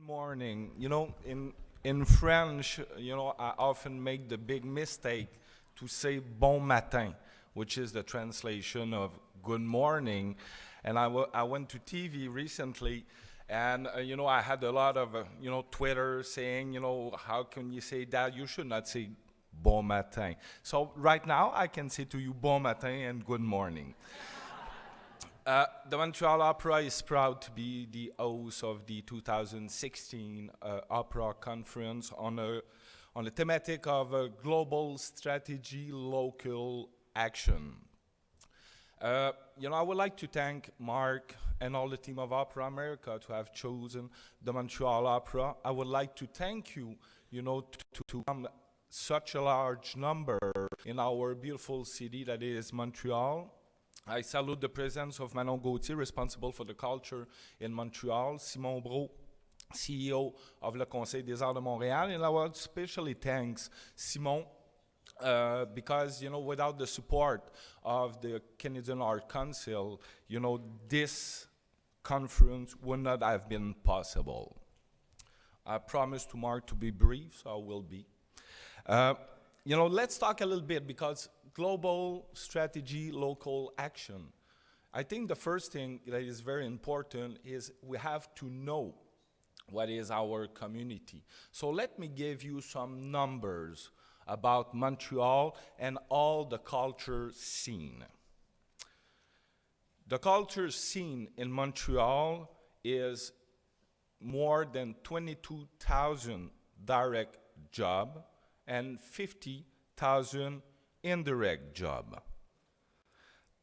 Morning. In French, I often make the big mistake to say bon matin, which is the translation of good morning. And I went to TV recently, and I had a lot of Twitter saying, how can you say that? You should not say bon matin. So right now I can say to you bon matin and good morning. The Montreal Opera is proud to be the host of the 2016 Opera Conference on the thematic of global strategy, local action. I would like to thank Marc and all the team of Opera America to have chosen the Montreal Opera. I would like to thank you, to come such a large number in our beautiful city that is Montreal. I salute the presence of Manon Gauthier, responsible for the culture in Montreal, Simon Brault, CEO of le Conseil des Arts de Montréal, and I would especially thank Simon because, without the support of the Canadian Art Council, this conference would not have been possible. I promised to Marc to be brief, so I will be. Let's talk a little bit because global strategy, local action. I think the first thing that is very important is we have to know what is our community. So let me give you some numbers about Montreal and all the culture scene. The culture scene in Montreal is more than 22,000 direct jobs and 50,000 indirect job.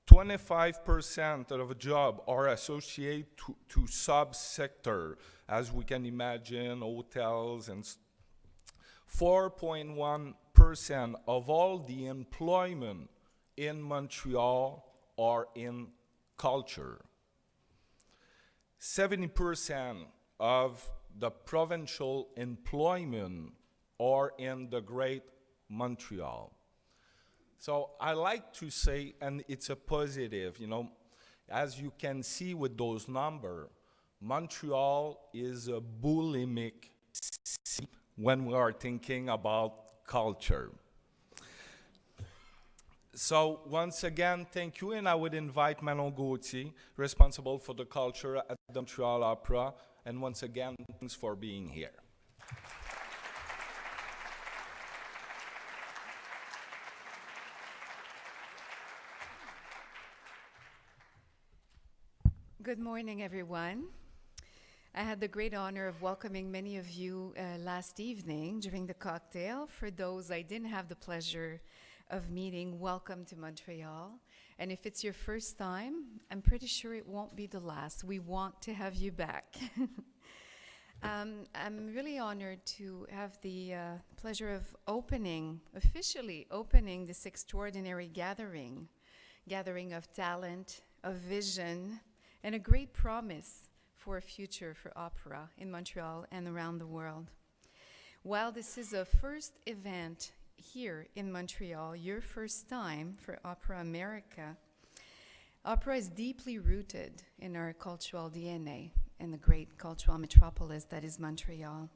25% of a job are associated to sub-sector, as we can imagine, hotels, and 4.1% of all the employment in Montreal are in culture. 70% of the provincial employment are in the Great Montreal. So I like to say, and it's a positive, as you can see with those numbers, Montreal is a bulimic city when we are thinking about culture. So once again, thank you, and I would invite Manon Gauthier, responsible for the culture at the Montreal Opera, and once again, thanks for being here. Good morning, everyone. I had the great honor of welcoming many of you last evening during the cocktail. For those I didn't have the pleasure of meeting, welcome to Montreal. And if it's your first time, I'm pretty sure it won't be the last. We want to have you back. I'm really honored to have the pleasure of officially opening this extraordinary gathering of talent, of vision, and a great promise for a future for opera in Montreal and around the world. While this is a first event here in Montreal, your first time for Opera America, opera is deeply rooted in our cultural DNA in the great cultural metropolis that is Montreal.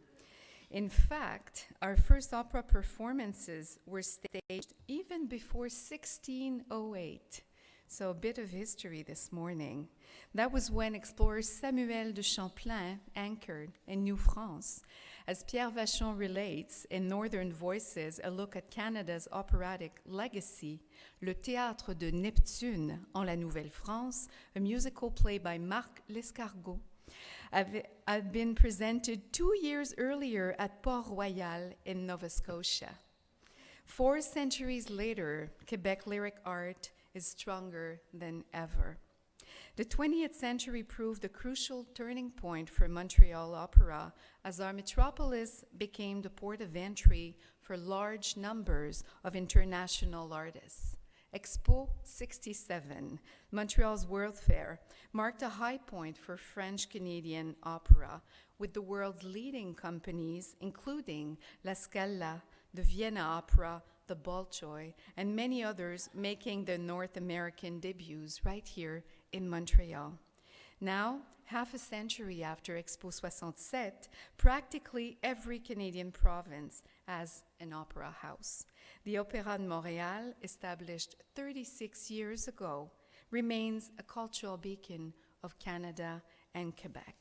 In fact, our first opera performances were staged even before 1608. So a bit of history this morning. That was when explorer Samuel de Champlain anchored in New France. As Pierre Vachon relates in Northern Voices, a look at Canada's operatic legacy, Le Théâtre de Neptune en la Nouvelle-France, a musical play by Marc Lescargot, had been presented 2 years earlier at Port-Royal in Nova Scotia. 4 centuries later, Quebec lyric art is stronger than ever. The 20th century proved a crucial turning point for Montreal Opera as our metropolis became the port of entry for large numbers of international artists. Expo 67, Montreal's World Fair, marked a high point for French-Canadian opera, with the world's leading companies, including La Scala, the Vienna Opera, the Bolshoi, and many others making their North American debuts right here in Montreal. Now, half a century after Expo 67, practically every Canadian province has an opera house. The Opéra de Montréal, established 36 years ago, remains a cultural beacon of Canada and Quebec.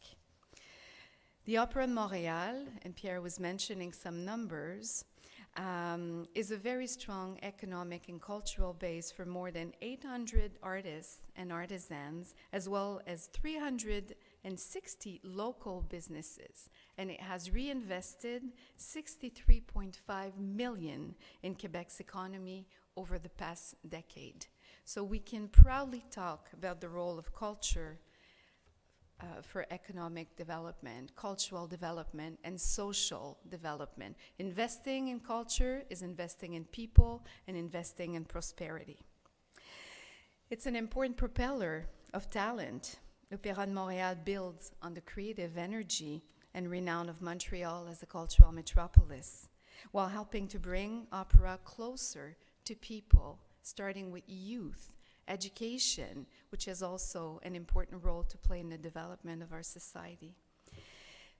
The Opéra de Montréal, and Pierre was mentioning some numbers, is a very strong economic and cultural base for more than 800 artists and artisans, as well as 360 local businesses. And it has reinvested $63.5 million in Quebec's economy over the past decade. So we can proudly talk about the role of culture for economic development, cultural development, and social development. Investing in culture is investing in people and investing in prosperity. It's an important propeller of talent. Opéra de Montréal builds on the creative energy and renown of Montreal as a cultural metropolis, while helping to bring opera closer to people, starting with youth, education, which has also an important role to play in the development of our society.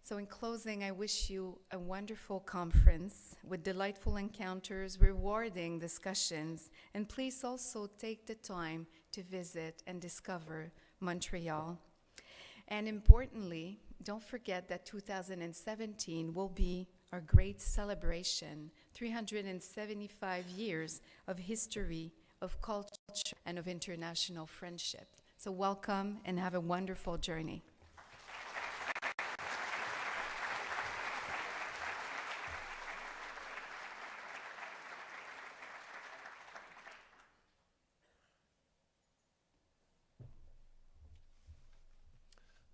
So in closing, I wish you a wonderful conference with delightful encounters, rewarding discussions, and please also take the time to visit and discover Montreal. And importantly, don't forget that 2017 will be our great celebration, 375 years of history, of culture, and of international friendship. So welcome and have a wonderful journey.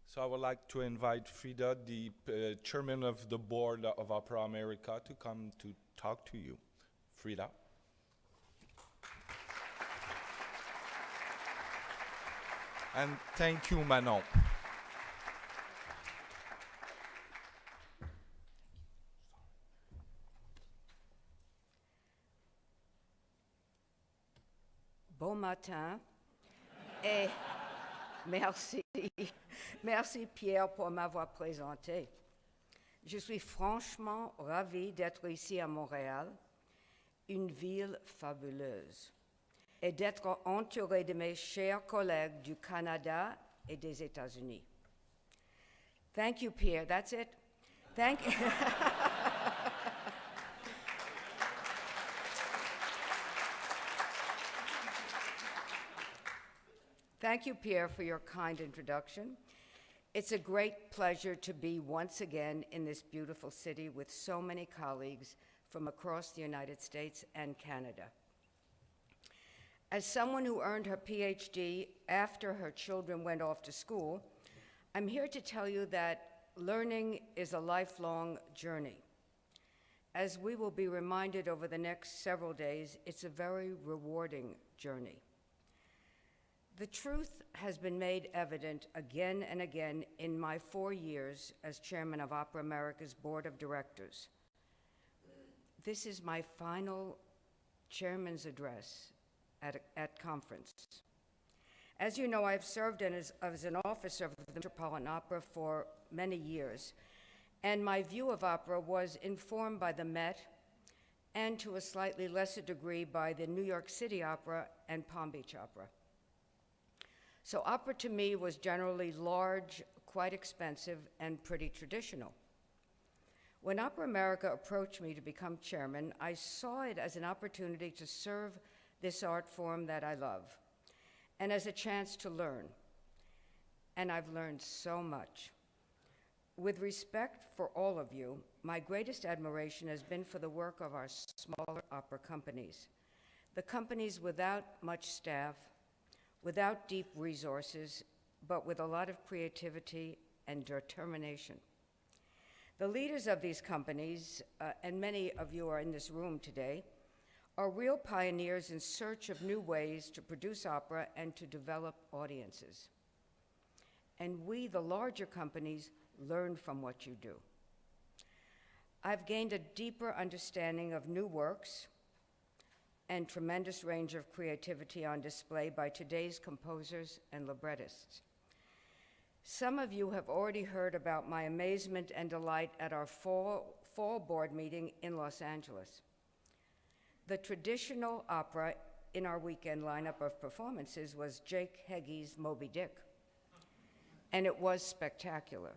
So I would like to invite Frayda, the chairman of the board of Opera America, to come to talk to you. Frayda. And thank you, Manon. Bon matin et merci. Merci Pierre pour m'avoir présenté. Je suis franchement ravie d'être ici à Montréal, une ville fabuleuse, et d'être entourée de mes chers collègues du Canada et des États-Unis. Thank you, Pierre. That's it. Thank you. Thank you, Pierre, for your kind introduction. It's a great pleasure to be once again in this beautiful city with so many colleagues from across the United States and Canada. As someone who earned her Ph.D. after her children went off to school, I'm here to tell you that learning is a lifelong journey. As we will be reminded over the next several days, it's a very rewarding journey. The truth has been made evident again and again in my 4 years as chairman of Opera America's board of directors. This is my final chairman's address at conference. As you know, I've served as an officer of the Metropolitan Opera for many years, and my view of opera was informed by the Met and to a slightly lesser degree by the New York City Opera and Palm Beach Opera. So opera to me was generally large, quite expensive, and pretty traditional. When Opera America approached me to become chairman, I saw it as an opportunity to serve this art form that I love, and as a chance to learn. And I've learned so much. With respect for all of you, my greatest admiration has been for the work of our smaller opera companies, the companies without much staff, without deep resources, but with a lot of creativity and determination. The leaders of these companies, and many of you are in this room today, are real pioneers in search of new ways to produce opera and to develop audiences. And we, the larger companies, learn from what you do. I've gained a deeper understanding of new works and tremendous range of creativity on display by today's composers and librettists. Some of you have already heard about my amazement and delight at our fall board meeting in Los Angeles. The traditional opera in our weekend lineup of performances was Jake Heggie's Moby Dick, and it was spectacular.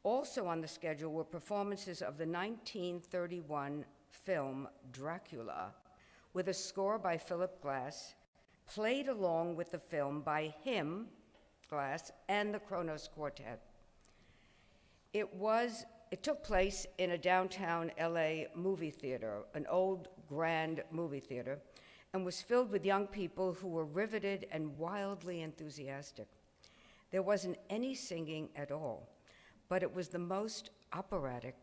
Also on the schedule were performances of the 1931 film Dracula, with a score by Philip Glass, played along with the film by him, Glass, and the Kronos Quartet. It took place in a downtown LA movie theater, an old grand movie theater, and was filled with young people who were riveted and wildly enthusiastic. There wasn't any singing at all, but it was the most operatic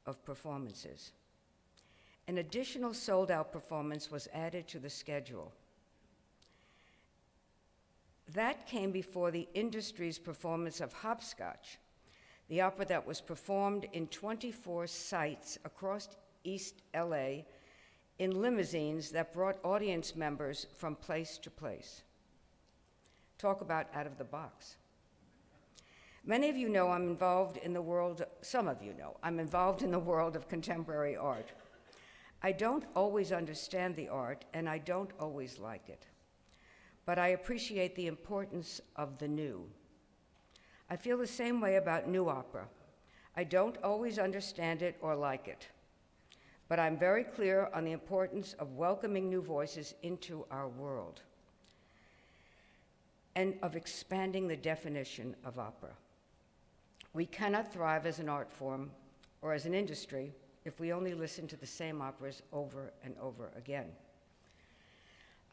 of performances. An additional sold-out performance was added to the schedule. That came before the industry's performance of Hopscotch, the opera that was performed in 24 sites across East LA in limousines that brought audience members from place to place. Talk about out of the box. Many of you know I'm involved in the world, some of you know, I'm involved in the world of contemporary art. I don't always understand the art, and I don't always like it, but I appreciate the importance of the new. I feel the same way about new opera. I don't always understand it or like it, but I'm very clear on the importance of welcoming new voices into our world and of expanding the definition of opera. We cannot thrive as an art form or as an industry if we only listen to the same operas over and over again.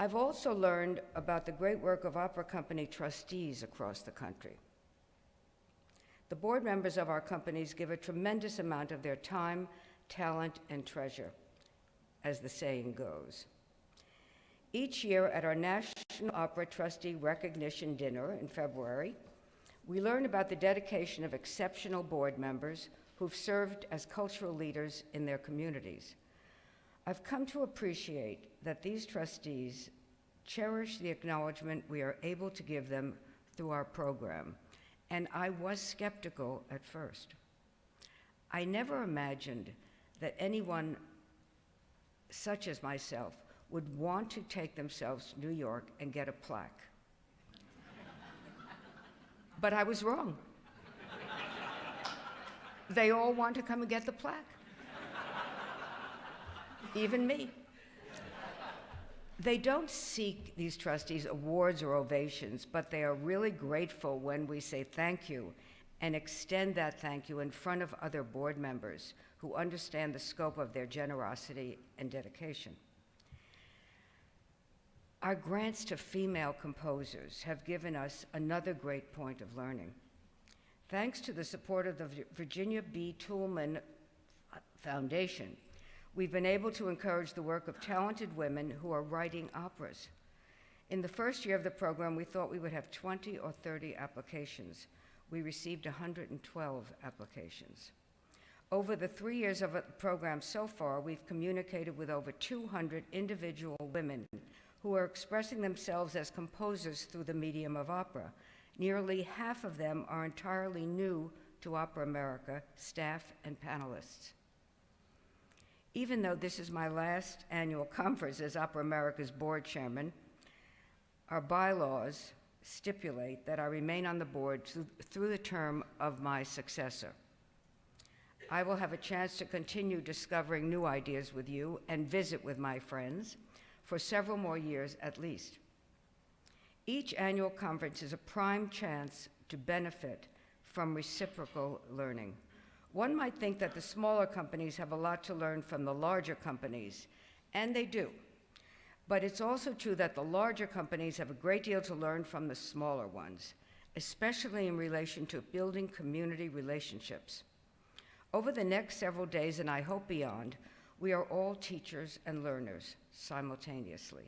I've also learned about the great work of opera company trustees across the country. The board members of our companies give a tremendous amount of their time, talent, and treasure, as the saying goes. Each year at our National Opera Trustee Recognition Dinner in February, we learn about the dedication of exceptional board members who've served as cultural leaders in their communities. I've come to appreciate that these trustees cherish the acknowledgement we are able to give them through our program, and I was skeptical at first. I never imagined that anyone such as myself would want to take themselves to New York and get a plaque. But I was wrong. They all want to come and get the plaque. Even me. They don't seek, these trustees, awards or ovations, but they are really grateful when we say thank you and extend that thank you in front of other board members who understand the scope of their generosity and dedication. Our grants to female composers have given us another great point of learning. Thanks to the support of the Virginia B. Toolman Foundation, we've been able to encourage the work of talented women who are writing operas. In the first year of the program, we thought we would have 20 or 30 applications. We received 112 applications. Over the 3 years of the program so far, we've communicated with over 200 individual women who are expressing themselves as composers through the medium of opera. Nearly half of them are entirely new to Opera America staff and panelists. Even though this is my last annual conference as Opera America's board chairman, our bylaws stipulate that I remain on the board through the term of my successor. I will have a chance to continue discovering new ideas with you and visit with my friends for several more years at least. Each annual conference is a prime chance to benefit from reciprocal learning. One might think that the smaller companies have a lot to learn from the larger companies, and they do. But it's also true that the larger companies have a great deal to learn from the smaller ones, especially in relation to building community relationships. Over the next several days, and I hope beyond, we are all teachers and learners simultaneously.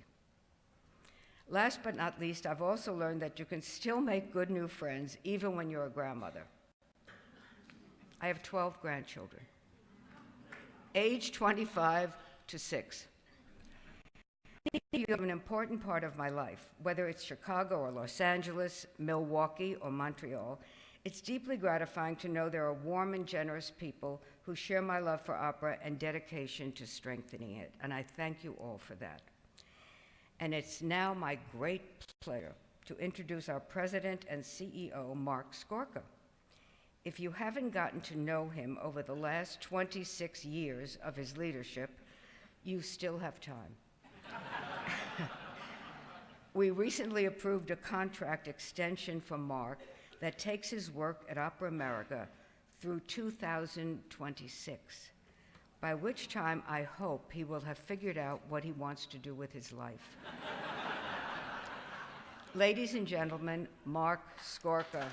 Last but not least, I've also learned that you can still make good new friends even when you're a grandmother. I have 12 grandchildren, age 25 to 6. You have an important part of my life, whether it's Chicago or Los Angeles, Milwaukee or Montreal. It's deeply gratifying to know there are warm and generous people who share my love for opera and dedication to strengthening it, and I thank you all for that. And it's now my great pleasure to introduce our president and CEO, Marc Scorca. If you haven't gotten to know him over the last 26 years of his leadership, you still have time. We recently approved a contract extension for Marc that takes his work at Opera America through 2026, by which time I hope he will have figured out what he wants to do with his life. Ladies and gentlemen, Marc Scorca.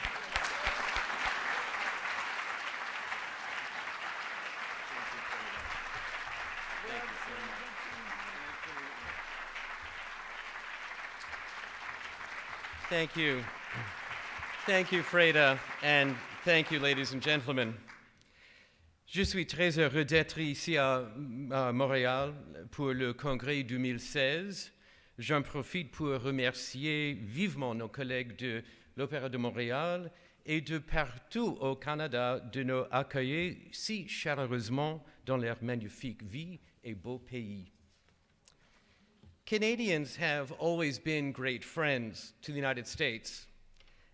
Thank you. Thank you, Frayda, and thank you, ladies and gentlemen. Je suis très heureux d'être ici à Montréal pour le congrès 2016. J'en profite pour remercier vivement nos collègues de l'Opéra de Montréal et de partout au Canada de nous accueillir si chaleureusement dans leur magnifique vie et beau pays. Canadians have always been great friends to the United States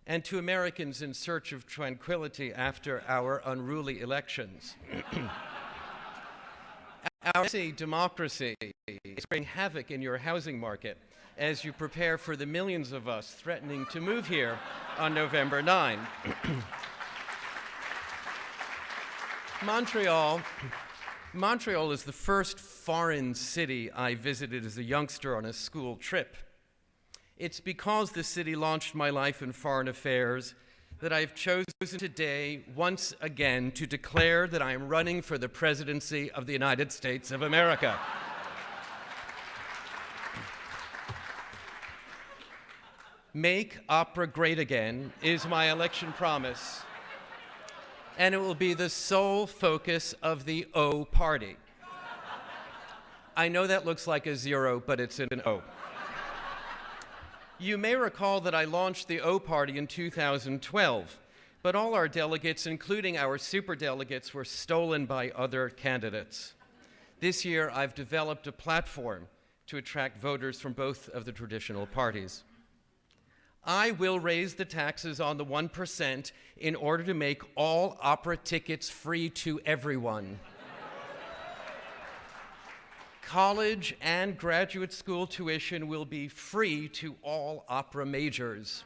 and to Americans in search of tranquility after our unruly elections. Our democracy is bringing havoc in your housing market as you prepare for the millions of us threatening to move here on November 9. Montreal is the first foreign city I visited as a youngster on a school trip. It's because the city launched my life in foreign affairs that I've chosen today once again to declare that I am running for the presidency of the United States of America. Make opera great again is my election promise, and it will be the sole focus of the O Party. I know that looks like a zero, but it's an O. You may recall that I launched the O Party in 2012, but all our delegates, including our superdelegates, were stolen by other candidates. This year, I've developed a platform to attract voters from both of the traditional parties. I will raise the taxes on the 1% in order to make all opera tickets free to everyone. College and graduate school tuition will be free to all opera majors.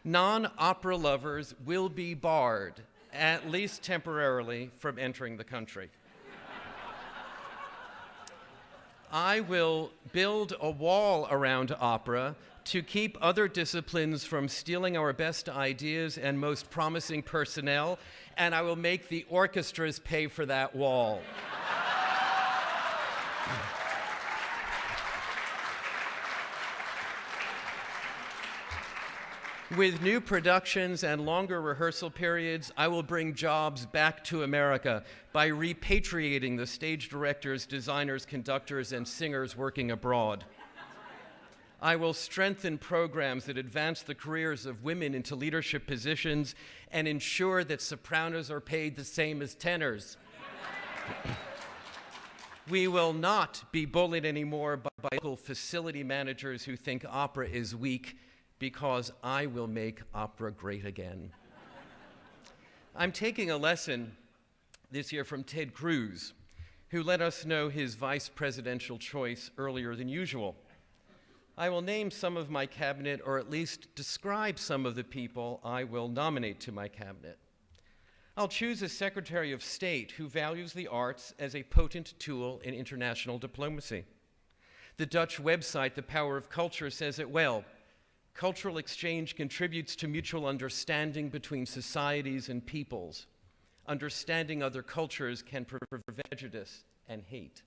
Non-opera lovers will be barred, at least temporarily, from entering the country. I will build a wall around opera to keep other disciplines from stealing our best ideas and most promising personnel, and I will make the orchestras pay for that wall. With new productions and longer rehearsal periods, I will bring jobs back to America by repatriating the stage directors, designers, conductors, and singers working abroad. I will strengthen programs that advance the careers of women into leadership positions and ensure that sopranos are paid the same as tenors. We will not be bullied anymore by local facility managers who think opera is weak, because I will make opera great again. I'm taking a lesson this year from Ted Cruz, who let us know his vice presidential choice earlier than usual. I will name some of my cabinet, or at least describe some of the people I will nominate to my cabinet. I'll choose a Secretary of State who values the arts as a potent tool in international diplomacy. The Dutch website, The Power of Culture, says it well. Cultural exchange contributes to mutual understanding between societies and peoples. Understanding other cultures can prevent prejudice and hate.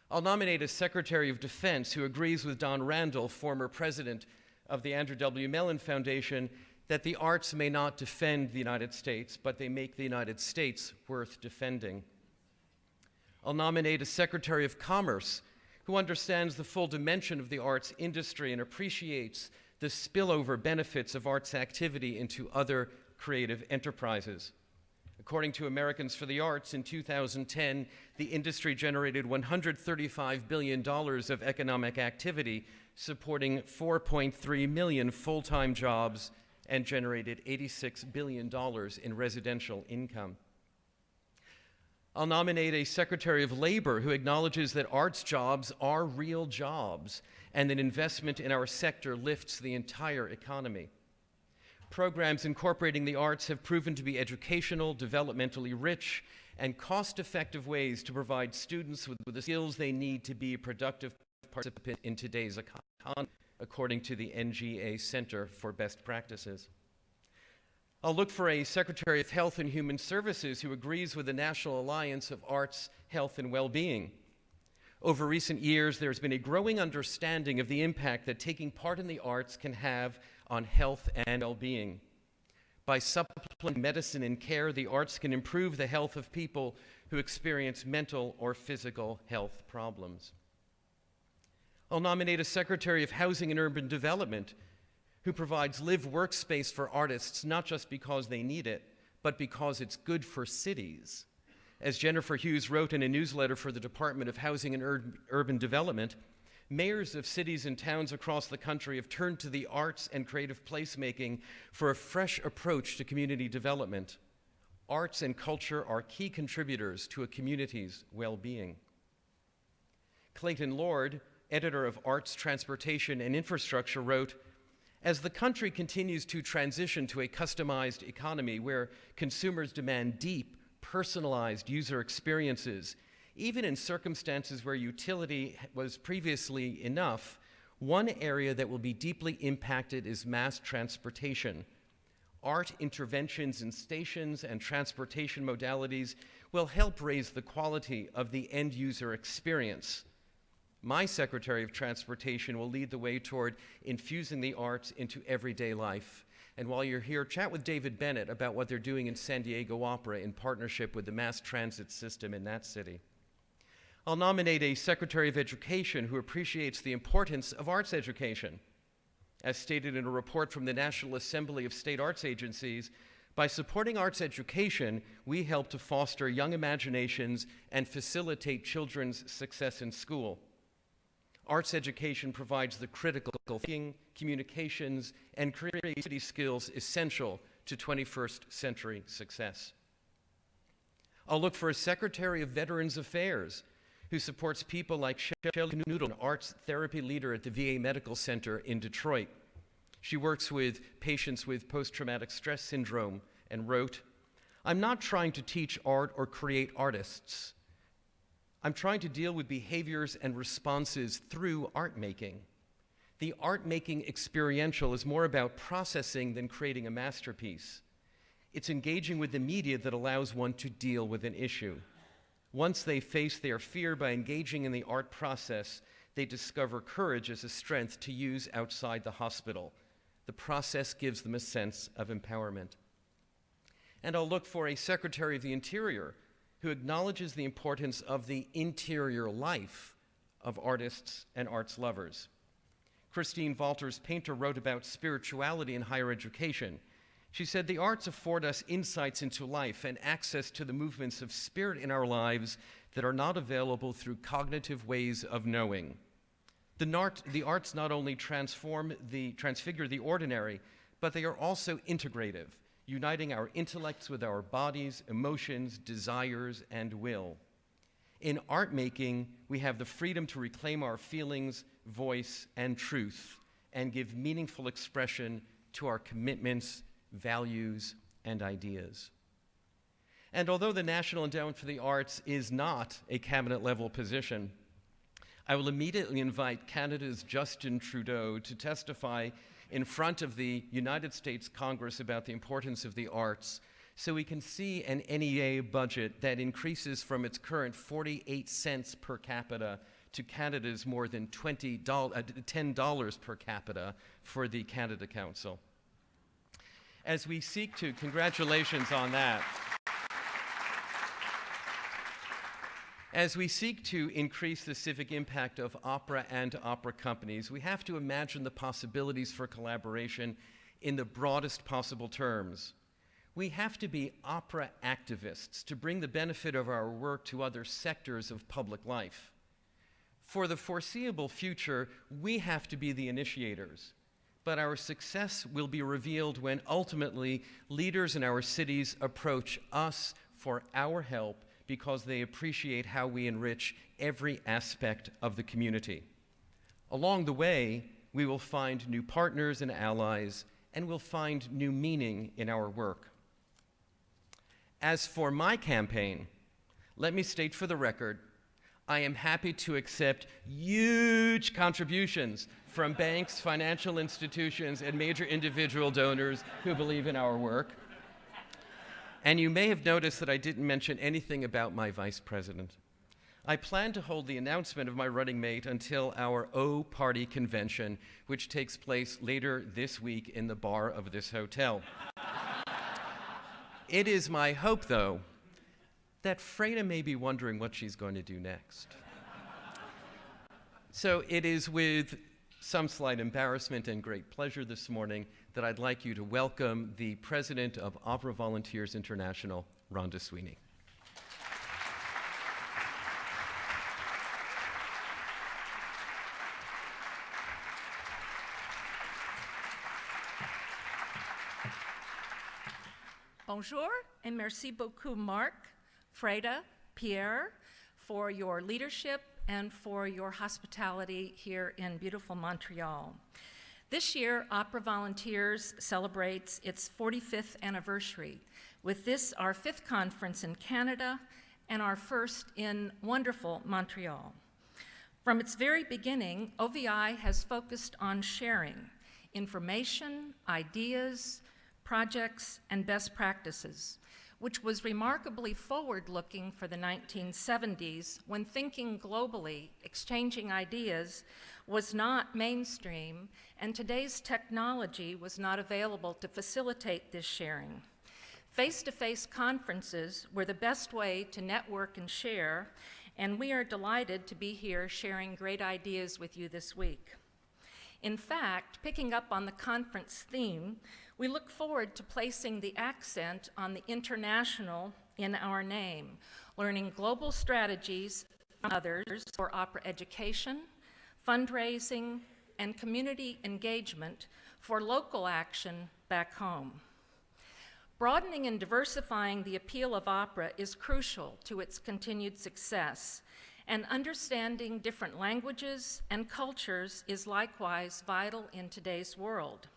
I'll nominate a Secretary of Defense who agrees with Don Randall, former president of the Andrew W. Mellon Foundation, that the arts may not defend the United States, but they make the United States worth defending. I'll nominate a Secretary of Commerce who understands the full dimension of the arts industry and appreciates the spillover benefits of arts activity into other creative enterprises. According to Americans for the Arts, in 2010, the industry generated $135 billion of economic activity, supporting 4.3 million full-time jobs and generated $86 billion in residential income. I'll nominate a Secretary of Labor who acknowledges that arts jobs are real jobs and that investment in our sector lifts the entire economy. Programs incorporating the arts have proven to be educational, developmentally rich, and cost-effective ways to provide students with the skills they need to be productive participants in today's economy, according to the NGA Center for Best Practices. I'll look for a Secretary of Health and Human Services who agrees with the National Alliance of Arts, Health, and Well-Being. Over recent years, there's been a growing understanding of the impact that taking part in the arts can have on health and well-being. By supplementing medicine and care, the arts can improve the health of people who experience mental or physical health problems. I'll nominate a Secretary of Housing and Urban Development who provides live workspace for artists not just because they need it, but because it's good for cities. As Jennifer Hughes wrote in a newsletter for the Department of Housing and Urban Development, mayors of cities and towns across the country have turned to the arts and creative placemaking for a fresh approach to community development. Arts and culture are key contributors to a community's well-being. Clayton Lord, editor of Arts, Transportation, and Infrastructure, wrote, "As the country continues to transition to a customized economy where consumers demand deep, personalized user experiences, even in circumstances where utility was previously enough, one area that will be deeply impacted is mass transportation. Art interventions in stations and transportation modalities will help raise the quality of the end user experience. My Secretary of Transportation will lead the way toward infusing the arts into everyday life. And while you're here, chat with David Bennett about what they're doing in San Diego Opera in partnership with the mass transit system in that city. I'll nominate a Secretary of Education who appreciates the importance of arts education. As stated in a report from the National Assembly of State Arts Agencies, by supporting arts education, we help to foster young imaginations and facilitate children's success in school. Arts education provides the critical thinking, communications, and creativity skills essential to 21st century success. I'll look for a Secretary of Veterans Affairs who supports people like Shelley Noodle, an arts therapy leader at the VA Medical Center in Detroit. She works with patients with post-traumatic stress syndrome and wrote, "I'm not trying to teach art or create artists. I'm trying to deal with behaviors and responses through art making. The art making experiential is more about processing than creating a masterpiece. It's engaging with the media that allows one to deal with an issue. Once they face their fear by engaging in the art process, they discover courage as a strength to use outside the hospital. The process gives them a sense of empowerment." And I'll look for a Secretary of the Interior who acknowledges the importance of the interior life of artists and arts lovers. Christine Valters Painter wrote about spirituality in higher education. She said, "The arts afford us insights into life and access to the movements of spirit in our lives that are not available through cognitive ways of knowing. The arts not only transfigure the ordinary, but they are also integrative, uniting our intellects with our bodies, emotions, desires, and will. In art making, we have the freedom to reclaim our feelings, voice, and truth, and give meaningful expression to our commitments, values, and ideas." And although the National Endowment for the Arts is not a cabinet-level position, I will immediately invite Canada's Justin Trudeau to testify in front of the United States Congress about the importance of the arts, so we can see an NEA budget that increases from its current 48 cents per capita to Canada's more than $10 per capita for the Canada Council. As we seek to, congratulations on that. As we seek to increase the civic impact of opera and opera companies, we have to imagine the possibilities for collaboration in the broadest possible terms. We have to be opera activists to bring the benefit of our work to other sectors of public life. For the foreseeable future, we have to be the initiators, but our success will be revealed when ultimately leaders in our cities approach us for our help because they appreciate how we enrich every aspect of the community. Along the way, we will find new partners and allies, and we'll find new meaning in our work. As for my campaign, let me state for the record, I am happy to accept huge contributions from banks, financial institutions, and major individual donors who believe in our work. And you may have noticed that I didn't mention anything about my vice president. I plan to hold the announcement of my running mate until our O-Party convention, which takes place later this week in the bar of this hotel. It is my hope, though, that Frayda may be wondering what she's going to do next. So it is with some slight embarrassment and great pleasure this morning that I'd like you to welcome the president of Opera Volunteers International, Rhonda Sweeney. Bonjour, et merci beaucoup, Marc, Frayda, Pierre, for your leadership and for your hospitality here in beautiful Montreal. This year, Opera Volunteers celebrates its 45th anniversary, with this our 5th conference in Canada and our first in wonderful Montreal. From its very beginning, OVI has focused on sharing information, ideas, projects, and best practices, which was remarkably forward-looking for the 1970s when thinking globally, exchanging ideas, was not mainstream, and today's technology was not available to facilitate this sharing. Face-to-face conferences were the best way to network and share, and we are delighted to be here sharing great ideas with you this week. In fact, picking up on the conference theme, we look forward to placing the accent on the international in our name, learning global strategies from others for opera education, fundraising, and community engagement for local action back home. Broadening and diversifying the appeal of opera is crucial to its continued success, and understanding different languages and cultures is likewise vital in today's world.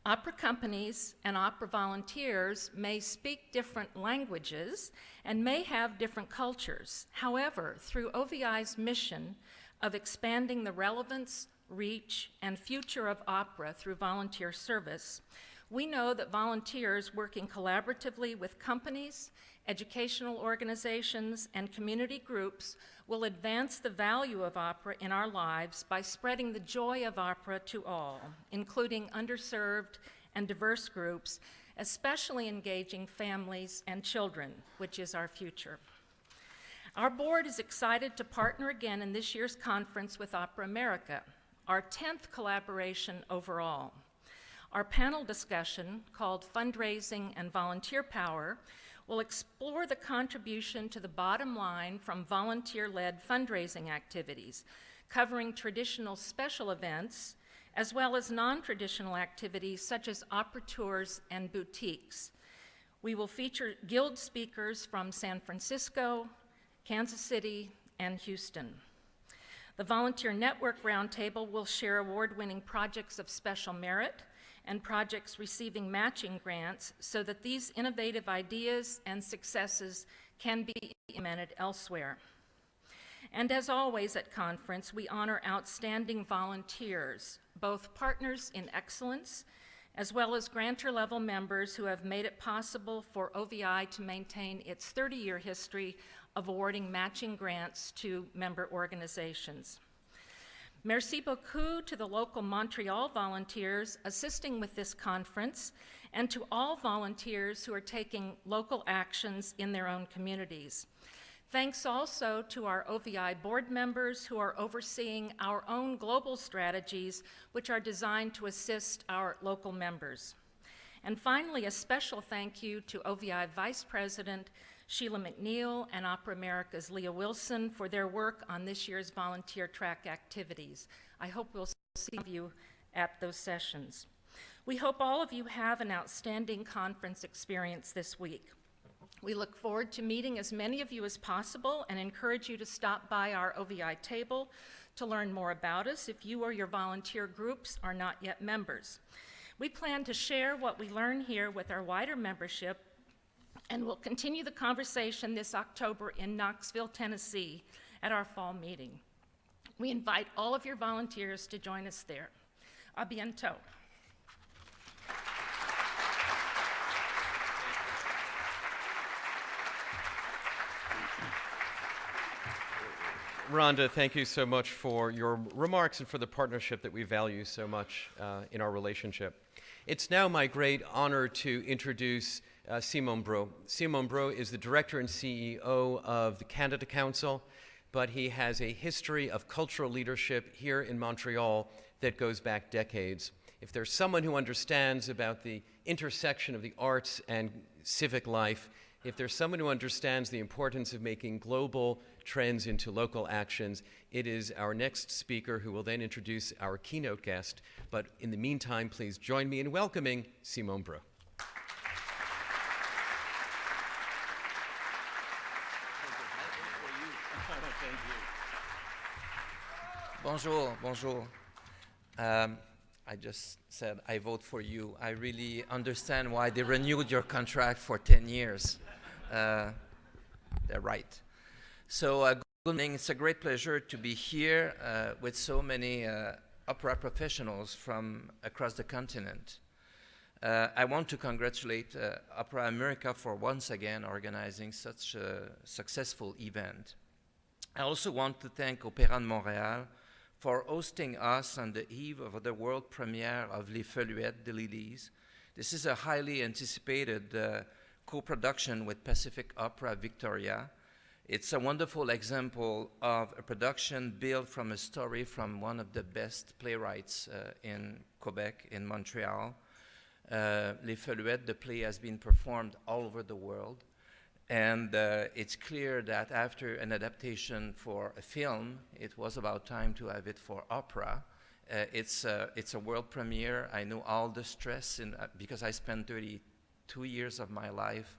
Opera companies and opera volunteers may speak different languages and may have different cultures. However, through OVI's mission of expanding the relevance, reach, and future of opera through volunteer service, we know that volunteers working collaboratively with companies, educational organizations, and community groups will advance the value of opera in our lives by spreading the joy of opera to all, including underserved and diverse groups, especially engaging families and children, which is our future. Our board is excited to partner again in this year's conference with Opera America, our 10th collaboration overall. Our panel discussion, called Fundraising and Volunteer Power, will explore the contribution to the bottom line from volunteer-led fundraising activities, covering traditional special events, as well as non-traditional activities such as opera tours and boutiques. We will feature guild speakers from San Francisco, Kansas City, and Houston. The Volunteer Network Roundtable will share award-winning projects of special merit and projects receiving matching grants so that these innovative ideas and successes can be implemented elsewhere. And as always at conference, we honor outstanding volunteers, both partners in excellence, as well as grantor-level members who have made it possible for OVI to maintain its 30-year history of awarding matching grants to member organizations. Merci beaucoup to the local Montreal volunteers assisting with this conference and to all volunteers who are taking local actions in their own communities. Thanks also to our OVI board members who are overseeing our own global strategies, which are designed to assist our local members. And finally, a special thank you to OVI Vice President Sheila McNeil and Opera America's Leah Wilson for their work on this year's volunteer track activities. I hope we'll see you at those sessions. We hope all of you have an outstanding conference experience this week. We look forward to meeting as many of you as possible and encourage you to stop by our OVI table to learn more about us if you or your volunteer groups are not yet members. We plan to share what we learn here with our wider membership, and we'll continue the conversation this October in Knoxville, Tennessee at our fall meeting. We invite all of your volunteers to join us there. A bientôt. Rhonda, thank you so much for your remarks and for the partnership that we value so much in our relationship. It's now my great honor to introduce Simon Brault. Simon Brault is the director and CEO of the Canada Council, but he has a history of cultural leadership here in Montreal that goes back decades. If there's someone who understands about the intersection of the arts and civic life, if there's someone who understands the importance of making global trends into local actions, it is our next speaker, who will then introduce our keynote guest. But in the meantime, please join me in welcoming Simon Brault. Bonjour, bonjour. I just said I vote for you. I really understand why they renewed your contract for 10 years. They're right. So good morning. It's a great pleasure to be here with so many opera professionals from across the continent. I want to congratulate Opera America for once again organizing such a successful event. I also want to thank Opéra de Montréal for hosting us on the eve of the world premiere of Les Feuillettes de Lilies. This is a highly anticipated co-production with Pacific Opera Victoria. It's a wonderful example of a production built from a story from one of the best playwrights in Quebec, in Montreal. Les Feuillettes, the play has been performed all over the world. And it's clear that after an adaptation for a film, it was about time to have it for opera. It's a world premiere. I know all the stress because I spent 32 years of my life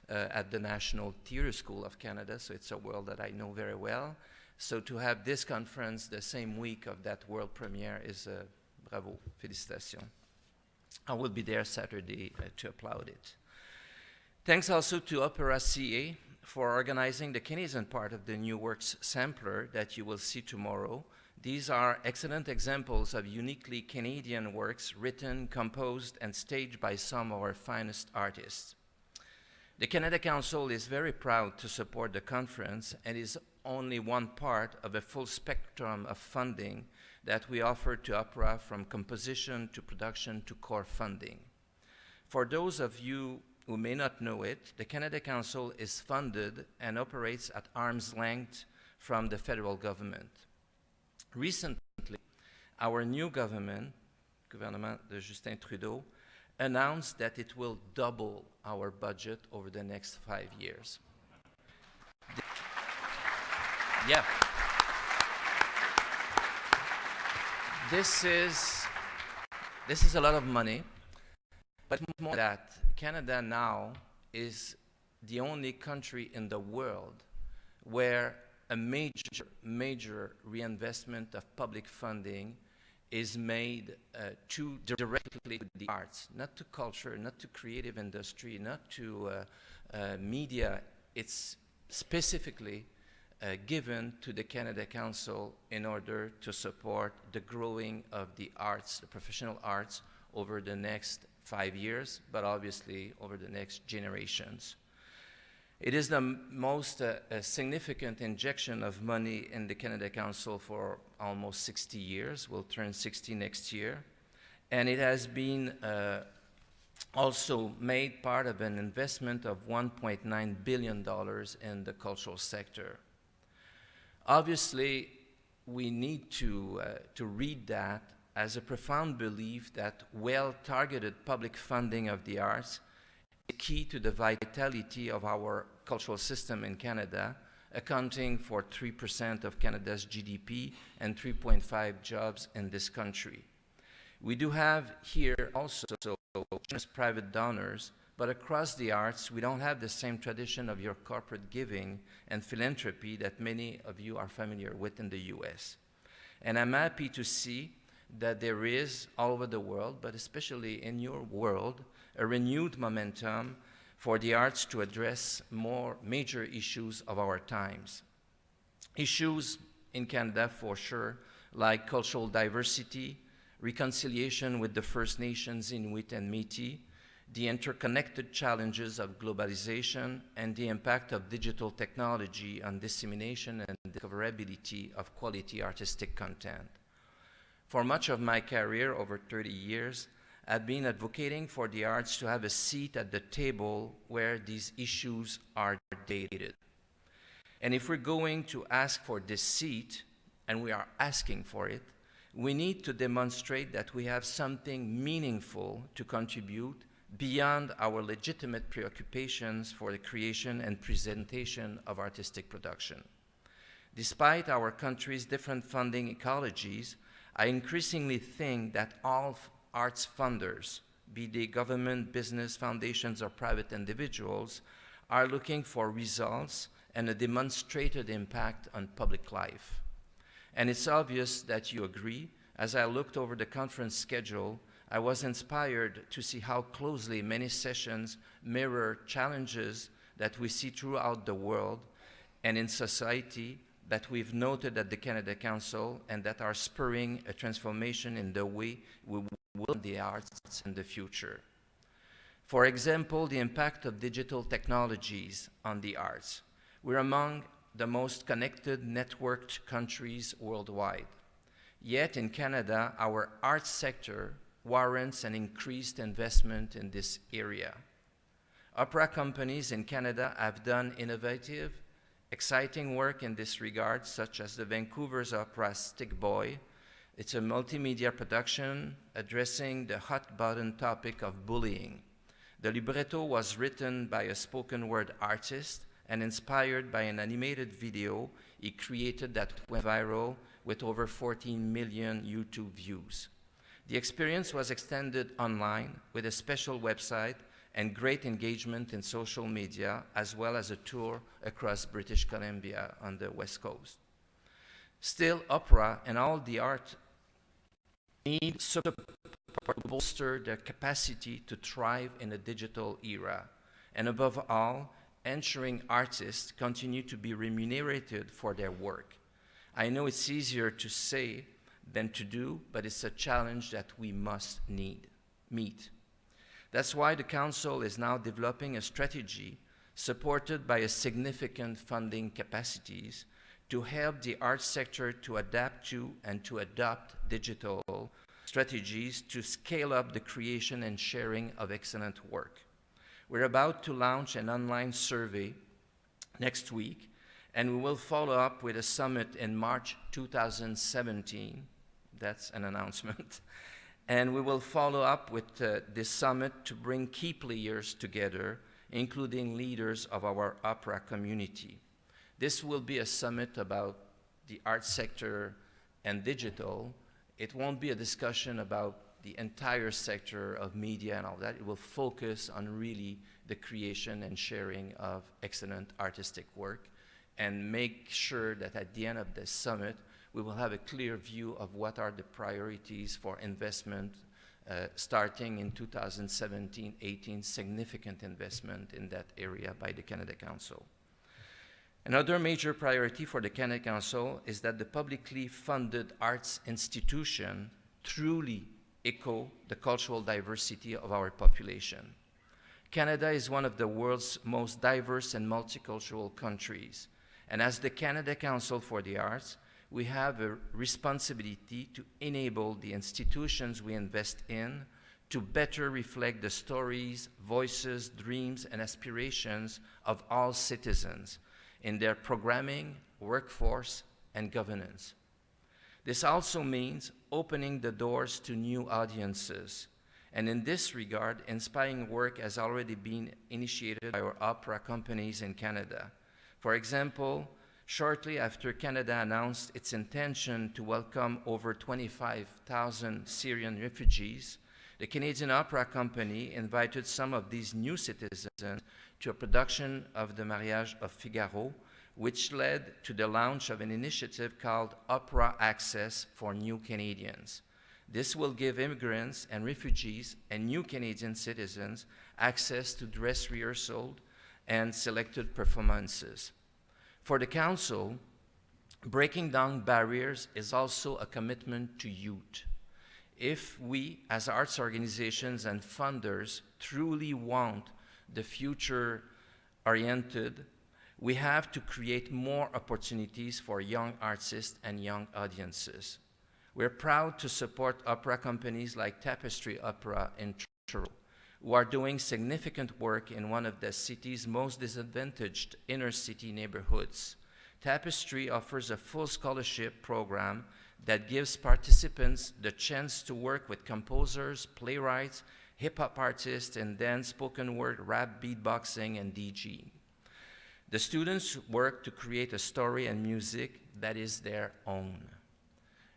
at the National Theatre School of Canada, so it's a world that I know very well. So to have this conference the same week of that world premiere is bravo, félicitations. I will be there Saturday to applaud it. Thanks also to Opera CA for organizing the Canadian part of the New Works Sampler that you will see tomorrow. These are excellent examples of uniquely Canadian works written, composed, and staged by some of our finest artists. The Canada Council is very proud to support the conference and is only one part of a full spectrum of funding that we offer to opera, from composition to production to core funding. For those of you who may not know it, the Canada Council is funded and operates at arm's length from the federal government. Recently, our new government, gouvernement de Justin Trudeau, announced that it will double our budget over the next 5 years. Yeah. This is a lot of money, but more than that, Canada now is the only country in the world where a major reinvestment of public funding is made directly to the arts, not to culture, not to creative industry, not to media. It's specifically given to the Canada Council in order to support the growing of the arts, the professional arts, over the next 5 years, but obviously over the next generations. It is the most significant injection of money in the Canada Council for almost 60 years. We'll turn 60 next year. And it has been also made part of an investment of $1.9 billion in the cultural sector. Obviously, we need to read that as a profound belief that well-targeted public funding of the arts is key to the vitality of our cultural system in Canada, accounting for 3% of Canada's GDP and 3.5 jobs in this country. We do have here also private donors, but across the arts, we don't have the same tradition of your corporate giving and philanthropy that many of you are familiar with in the US. And I'm happy to see that there is, all over the world, but especially in your world, a renewed momentum for the arts to address more major issues of our times. Issues in Canada, for sure, like cultural diversity, reconciliation with the First Nations, Inuit and Métis, the interconnected challenges of globalization, and the impact of digital technology on dissemination and discoverability of quality artistic content. For much of my career, over 30 years, I've been advocating for the arts to have a seat at the table where these issues are debated. And if we're going to ask for this seat, and we are asking for it, we need to demonstrate that we have something meaningful to contribute beyond our legitimate preoccupations for the creation and presentation of artistic production. Despite our country's different funding ecologies, I increasingly think that all arts funders, be they government, business, foundations, or private individuals, are looking for results and a demonstrated impact on public life. And it's obvious that you agree. As I looked over the conference schedule, I was inspired to see how closely many sessions mirror challenges that we see throughout the world and in society that we've noted at the Canada Council and that are spurring a transformation in the way we will the arts in the future. For example, the impact of digital technologies on the arts. We're among the most connected, networked countries worldwide. Yet in Canada, our arts sector warrants an increased investment in this area. Opera companies in Canada have done innovative, exciting work in this regard, such as the Vancouver's opera Stick Boy. It's a multimedia production addressing the hot-button topic of bullying. The libretto was written by a spoken word artist and inspired by an animated video he created that went viral with over 14 million YouTube views. The experience was extended online with a special website and great engagement in social media, as well as a tour across British Columbia on the West Coast. Still, opera and all the art need support to bolster their capacity to thrive in a digital era, and above all, ensuring artists continue to be remunerated for their work. I know it's easier to say than to do, but it's a challenge that we must meet. That's why the Council is now developing a strategy supported by a significant funding capacities to help the arts sector to adapt to and to adopt digital strategies to scale up the creation and sharing of excellent work. We're about to launch an online survey next week, and we will follow up with a summit in March 2017. That's an announcement. And we will follow up with this summit to bring key players together, including leaders of our opera community. This will be a summit about the arts sector and digital. It won't be a discussion about the entire sector of media and all that. It will focus on really the creation and sharing of excellent artistic work, and make sure that at the end of this summit, we will have a clear view of what are the priorities for investment starting in 2017-18, significant investment in that area by the Canada Council. Another major priority for the Canada Council is that the publicly funded arts institution truly echo the cultural diversity of our population. Canada is one of the world's most diverse and multicultural countries, and as the Canada Council for the Arts, we have a responsibility to enable the institutions we invest in to better reflect the stories, voices, dreams, and aspirations of all citizens in their programming, workforce, and governance. This also means opening the doors to new audiences. And in this regard, inspiring work has already been initiated by our opera companies in Canada. For example, shortly after Canada announced its intention to welcome over 25,000 Syrian refugees, the Canadian Opera Company invited some of these new citizens to a production of the Mariage of Figaro, which led to the launch of an initiative called Opera Access for New Canadians. This will give immigrants and refugees and new Canadian citizens access to dress rehearsal and selected performances. For the Council, breaking down barriers is also a commitment to youth. If we, as arts organizations and funders, truly want the future-oriented, we have to create more opportunities for young artists and young audiences. We're proud to support opera companies like Tapestry Opera in Toronto, who are doing significant work in one of the city's most disadvantaged inner-city neighborhoods. Tapestry offers a full scholarship program that gives participants the chance to work with composers, playwrights, hip-hop artists, and dance, spoken word, rap, beatboxing, and DJing. The students work to create a story and music that is their own.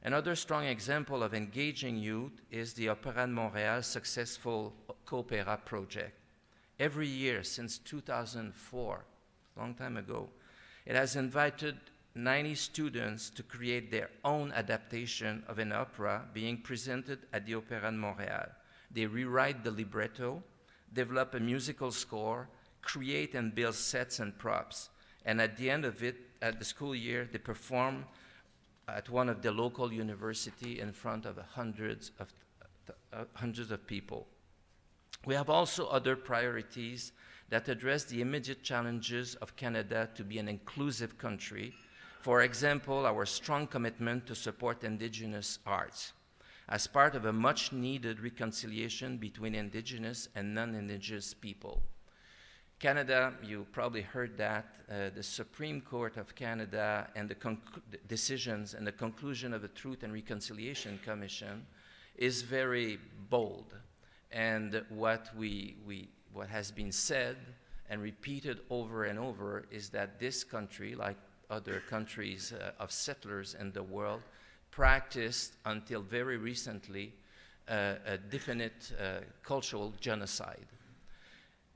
Another strong example of engaging youth is the Opéra de Montréal successful co-opera project. Every year since 2004, a long time ago, it has invited 90 students to create their own adaptation of an opera being presented at the Opéra de Montréal. They rewrite the libretto, develop a musical score, create and build sets and props, and at the end of it, at the school year, they perform at one of the local universities in front of hundreds of people. We have also other priorities that address the immediate challenges of Canada to be an inclusive country. For example, our strong commitment to support Indigenous arts as part of a much-needed reconciliation between Indigenous and non-Indigenous people. Canada, you probably heard that, the Supreme Court of Canada and the decisions and the conclusion of the Truth and Reconciliation Commission is very bold. And what has been said and repeated over and over is that this country, like other countries of settlers in the world, practiced until very recently a definite cultural genocide.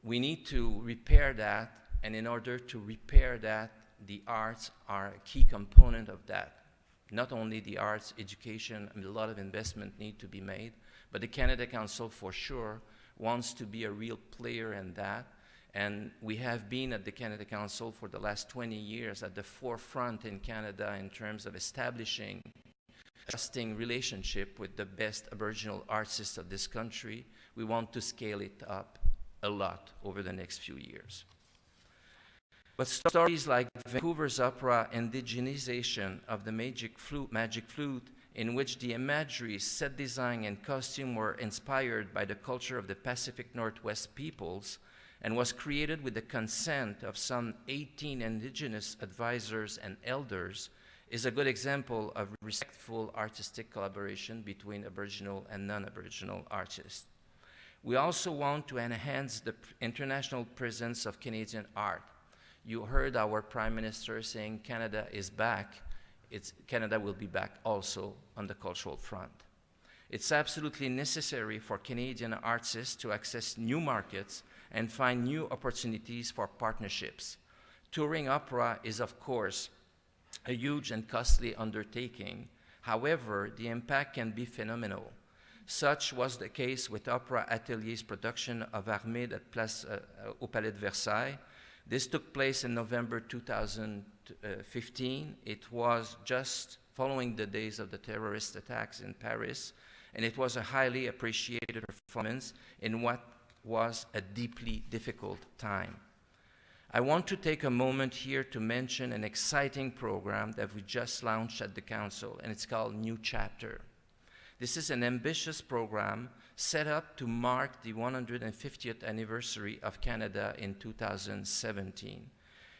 We need to repair that, and in order to repair that, the arts are a key component of that. Not only the arts, education, a lot of investment need to be made, but the Canada Council for sure wants to be a real player in that. And we have been at the Canada Council for the last 20 years at the forefront in Canada in terms of establishing a trusting relationship with the best Aboriginal artists of this country. We want to scale it up a lot over the next few years. But stories like Vancouver's opera indigenization of the magic flute, in which the imagery, set design, and costume were inspired by the culture of the Pacific Northwest peoples, and was created with the consent of some 18 Indigenous advisors and elders, is a good example of respectful artistic collaboration between Aboriginal and non-Aboriginal artists. We also want to enhance the international presence of Canadian art. You heard our Prime Minister saying Canada is back. Canada will be back also on the cultural front. It's absolutely necessary for Canadian artists to access new markets and find new opportunities for partnerships. Touring opera is, of course, a huge and costly undertaking. However, the impact can be phenomenal. Such was the case with Opera Atelier's production of Armide at au Palais de Versailles. This took place in November 2015. It was just following the days of the terrorist attacks in Paris, and it was a highly appreciated performance in what was a deeply difficult time. I want to take a moment here to mention an exciting program that we just launched at the Council, and it's called New Chapter. This is an ambitious program set up to mark the 150th anniversary of Canada in 2017.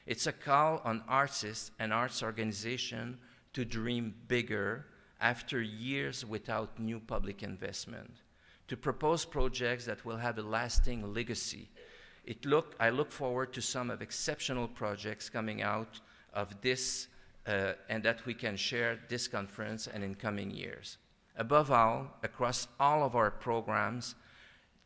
It's a call on artists and arts organizations to dream bigger after years without new public investment, to propose projects that will have a lasting legacy. I look forward to some of exceptional projects coming out of this and that we can share this conference and in coming years. Above all, across all of our programs,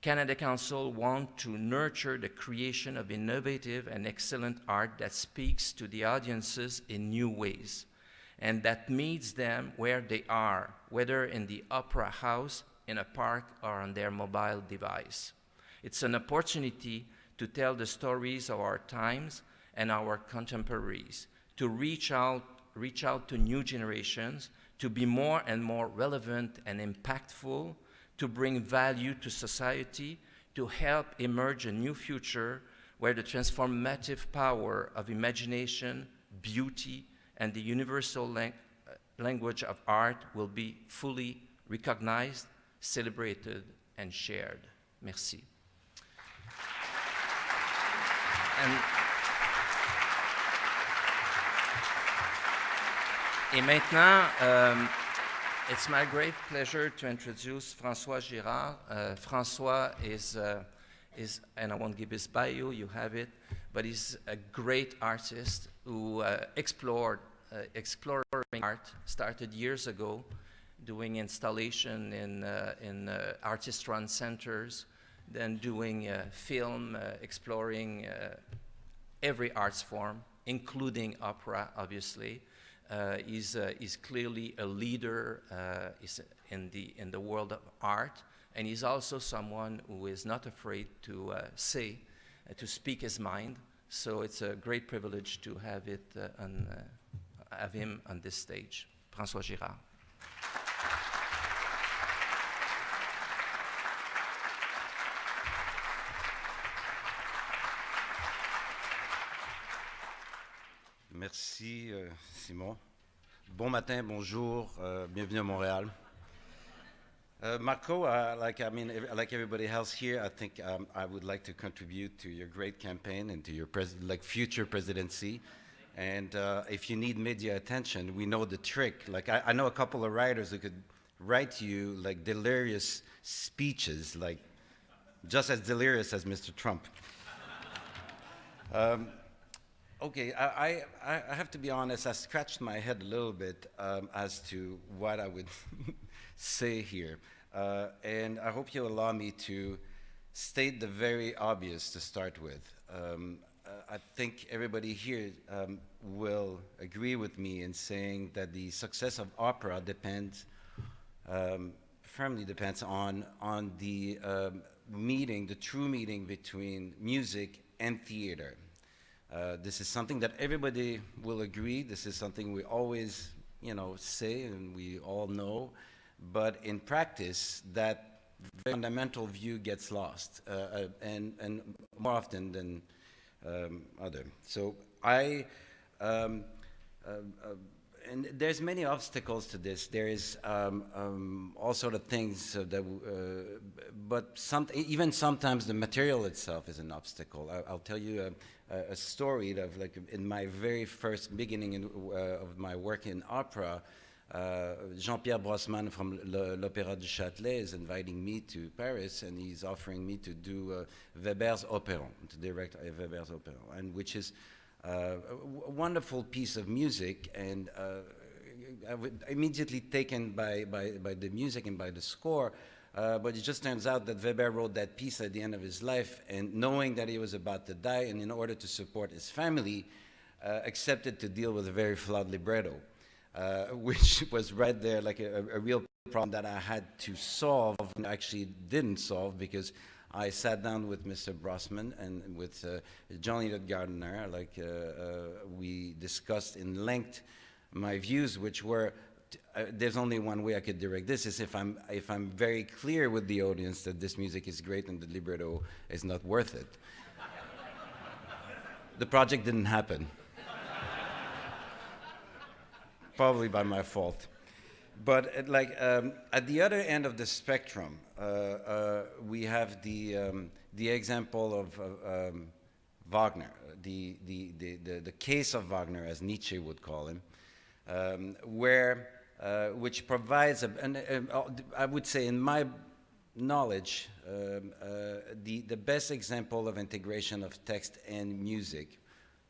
Canada Council wants to nurture the creation of innovative and excellent art that speaks to the audiences in new ways and that meets them where they are, whether in the opera house, in a park, or on their mobile device. It's an opportunity to tell the stories of our times and our contemporaries, to reach out to new generations, to be more and more relevant and impactful, to bring value to society, to help emerge a new future where the transformative power of imagination, beauty, and the universal language of art will be fully recognized, celebrated, and shared. Merci. Et maintenant, it's my great pleasure to introduce François Girard. François is, and I won't give his bio, you have it, but he's a great artist who exploring art, started years ago, doing installation in artist-run centers, then doing film, exploring every arts form, including opera, obviously. He's clearly a leader in the world of art, and he's also someone who is not afraid to speak his mind. So it's a great privilege to have him on this stage. François Girard. Merci, Simon. Bon matin, bonjour, bienvenue à Montréal. Marco, like everybody else here, I think I would like to contribute to your great campaign and to your future presidency. And if you need media attention, we know the trick. Like I know a couple of writers who could write you like delirious speeches, like just as delirious as Mr. Trump. Okay, I have to be honest, I scratched my head a little bit as to what I would say here. And I hope you'll allow me to state the very obvious to start with. I think everybody here will agree with me in saying that the success of opera firmly depends on the meeting, the true meeting between music and theater. This is something that everybody will agree. This is something we always, say and we all know. But in practice, that fundamental view gets lost, and more often than other. So and there's many obstacles to this. There is all sort of things but even sometimes the material itself is an obstacle. I'll tell you a story of like in my very first beginning of my work in opera. Jean-Pierre Brossman from l'Opéra du Châtelet is inviting me to Paris, and he's offering me to do Weber's Opéron, to direct Weber's Opéron, and which is a wonderful piece of music, and I was immediately taken by the music and by the score. But it just turns out that Weber wrote that piece at the end of his life, and knowing that he was about to die, and in order to support his family, accepted to deal with a very flawed libretto, which was right there like a real problem that I had to solve, and actually didn't solve, because I sat down with Mr. Brossman and with John Elliott Gardner, we discussed in length my views, which were, there's only one way I could direct this, is if I'm very clear with the audience that this music is great and the libretto is not worth it. The project didn't happen. Probably by my fault. But at the other end of the spectrum, we have the example of Wagner, the case of Wagner, as Nietzsche would call him, which provides, I would say, in my knowledge, the best example of integration of text and music.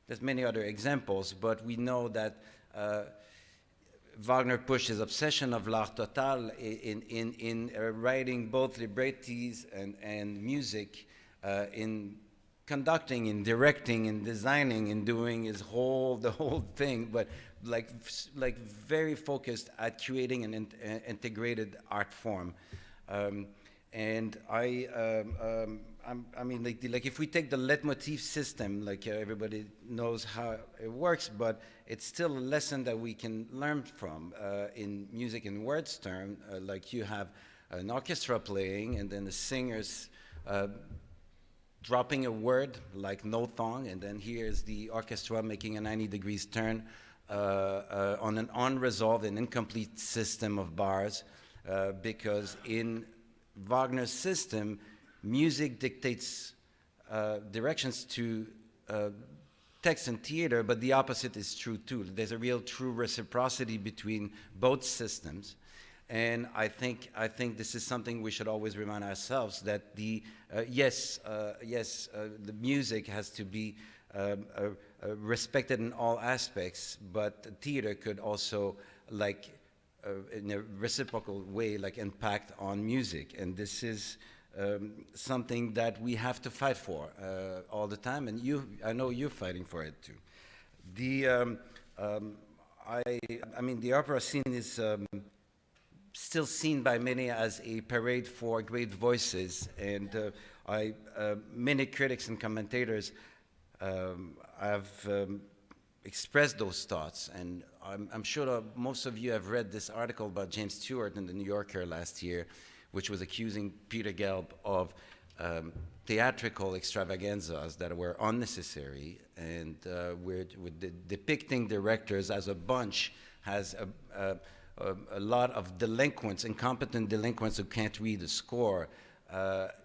There's many other examples, but we know that Wagner pushed his obsession of l'art total in writing both librettis and music, in conducting, in directing, in designing, in doing the whole thing, but like very focused at creating an integrated art form. And I mean, like if we take the leitmotif system, like everybody knows how it works, but it's still a lesson that we can learn from in music and words term. Like you have an orchestra playing, and then the singers dropping a word like no thong, and then here's the orchestra making a 90 degrees turn on an unresolved and incomplete system of bars, because in Wagner's system, music dictates directions to text and theater, but the opposite is true too. There's a real true reciprocity between both systems. And I think this is something we should always remind ourselves, that the music has to be respected in all aspects, but theater could also, like, in a reciprocal way, like, impact on music. And this is something that we have to fight for all the time. And I know you're fighting for it too. I mean, the opera scene is still seen by many as a parade for great voices, and many critics and commentators have expressed those thoughts, and I'm sure that most of you have read this article about James Stewart in the New Yorker last year, which was accusing Peter Gelb of theatrical extravaganzas that were unnecessary, and with depicting directors as a bunch, has a lot of delinquents, incompetent delinquents who can't read a score,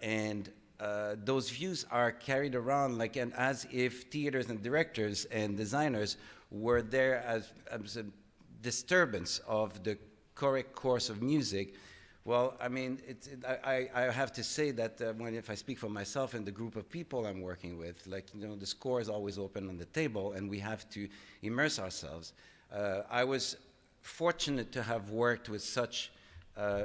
and those views are carried around like as if theaters and directors and designers were there as a disturbance of the correct course of music. Well, I mean, I have to say that if I speak for myself and the group of people I'm working with, like, you know, the score is always open on the table, and we have to immerse ourselves. I was fortunate to have worked with such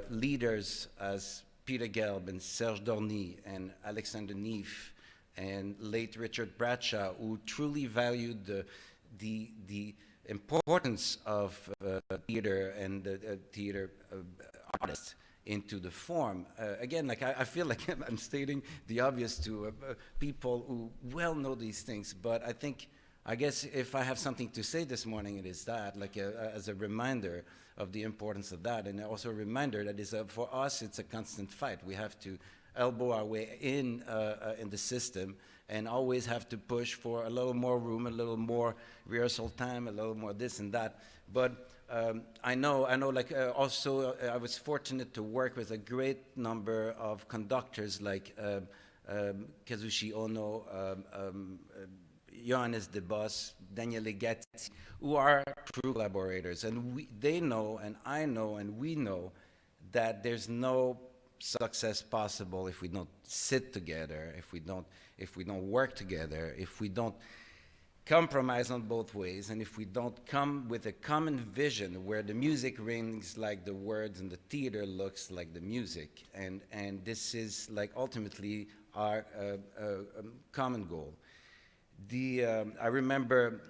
leaders as Peter Gelb and Serge Dorny and Alexander Neef and late Richard Bradshaw, who truly valued the importance of theater and theater artists into the form. Again, like I feel like I'm stating the obvious to people who well know these things, but I guess if I have something to say this morning, it is that, like as a reminder of the importance of that, and also a reminder that is for us, it's a constant fight. We have to elbow our way in the system, and always have to push for a little more room, a little more rehearsal time, a little more this and that. But I know. Like also, I was fortunate to work with a great number of conductors, like Kazushi Ono, Johannes de Bos, Daniel Legatti, who are true collaborators, and they know, and I know, and we know that there's no success possible if we don't sit together, if we don't work together, if we don't compromise on both ways, and if we don't come with a common vision where the music rings like the words and the theater looks like the music, and this is like ultimately our common goal. I remember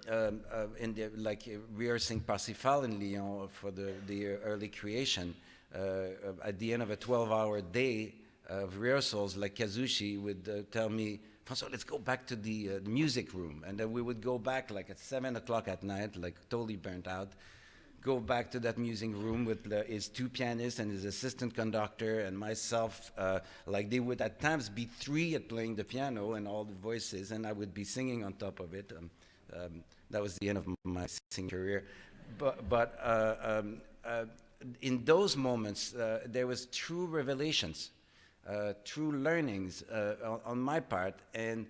rehearsing Parsifal in Lyon for the early creation. At the end of a 12-hour day of rehearsals, like Kazushi would tell me, François, let's go back to the music room. And then we would go back like at 7 o'clock at night, like totally burnt out, go back to that music room with his two pianists and his assistant conductor and myself. Like they would at times be three at playing the piano and all the voices, and I would be singing on top of it. That was the end of my singing career. But in those moments, there was true revelations, true learnings on my part, and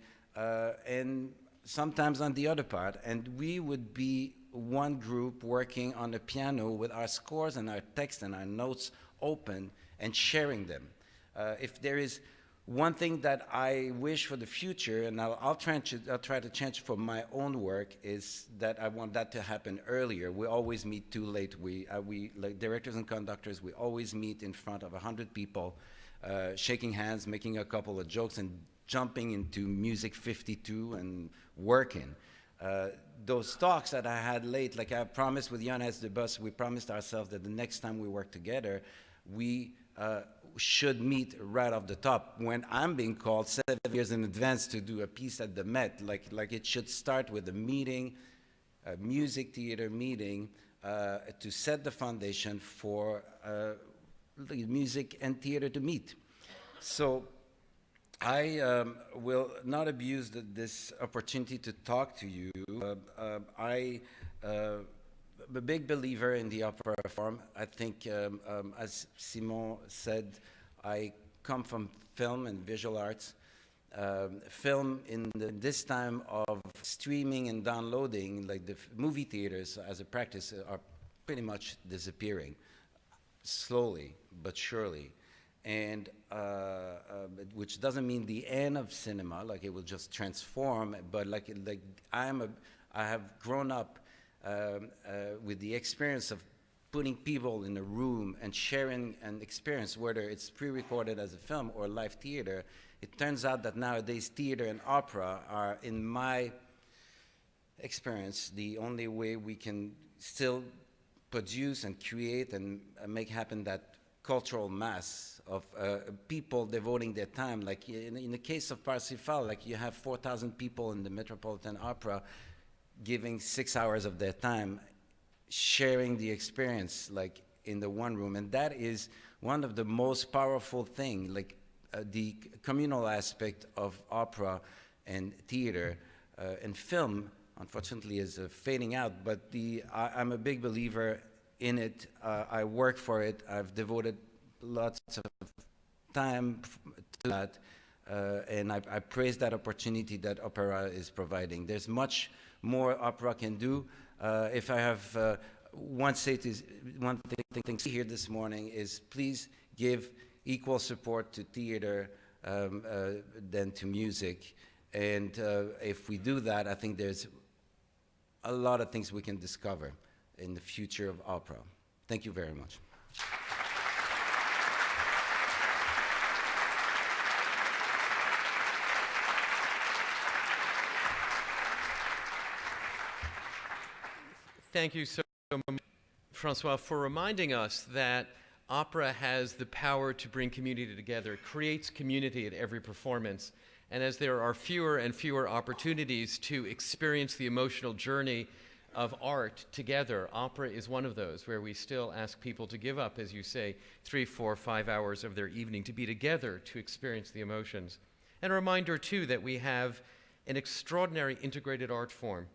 sometimes on the other part. And we would be one group working on the piano with our scores and our text and our notes open and sharing them. If there is one thing that I wish for the future, and I'll try to change for my own work, is that I want that to happen earlier. We always meet too late. We like directors and conductors, we always meet in front of 100 people, shaking hands, making a couple of jokes, and jumping into Music 52 and working. Those talks that I had late, like I promised with Johannes de Bus, we promised ourselves that the next time we work together, we should meet right off the top. When I'm being called 7 years in advance to do a piece at the Met, like it should start with a meeting, a music theater meeting, to set the foundation for music and theater to meet. So I will not abuse this opportunity to talk to you. I'm a big believer in the opera form. I think, as Simon said, I come from film and visual arts. Film in this time of streaming and downloading, like the movie theaters as a practice, are pretty much disappearing, slowly but surely. And which doesn't mean the end of cinema, like it will just transform, but like I have grown up with the experience of putting people in a room and sharing an experience, whether it's pre-recorded as a film or live theater. It turns out that nowadays theater and opera are, in my experience, the only way we can still produce and create and make happen that cultural mass of people devoting their time. Like in the case of Parsifal, like you have 4,000 people in the Metropolitan Opera giving 6 hours of their time, sharing the experience like in the one room. And that is one of the most powerful things, like the communal aspect of opera and theater and film, unfortunately, is fading out. But I'm a big believer in it. I work for it. I've devoted lots of time to that. And I praise that opportunity that opera is providing. There's much more opera can do. If I have one thing here this morning is please give equal support to theater than to music. And if we do that, I think there's a lot of things we can discover in the future of opera. Thank you very much. Thank you so much, Francois, for reminding us that opera has the power to bring community together, creates community at every performance. And as there are fewer and fewer opportunities to experience the emotional journey of art together, opera is one of those where we still ask people to give up, as you say, 3, 4, 5 hours of their evening to be together to experience the emotions. And a reminder, too, that we have an extraordinary integrated art form,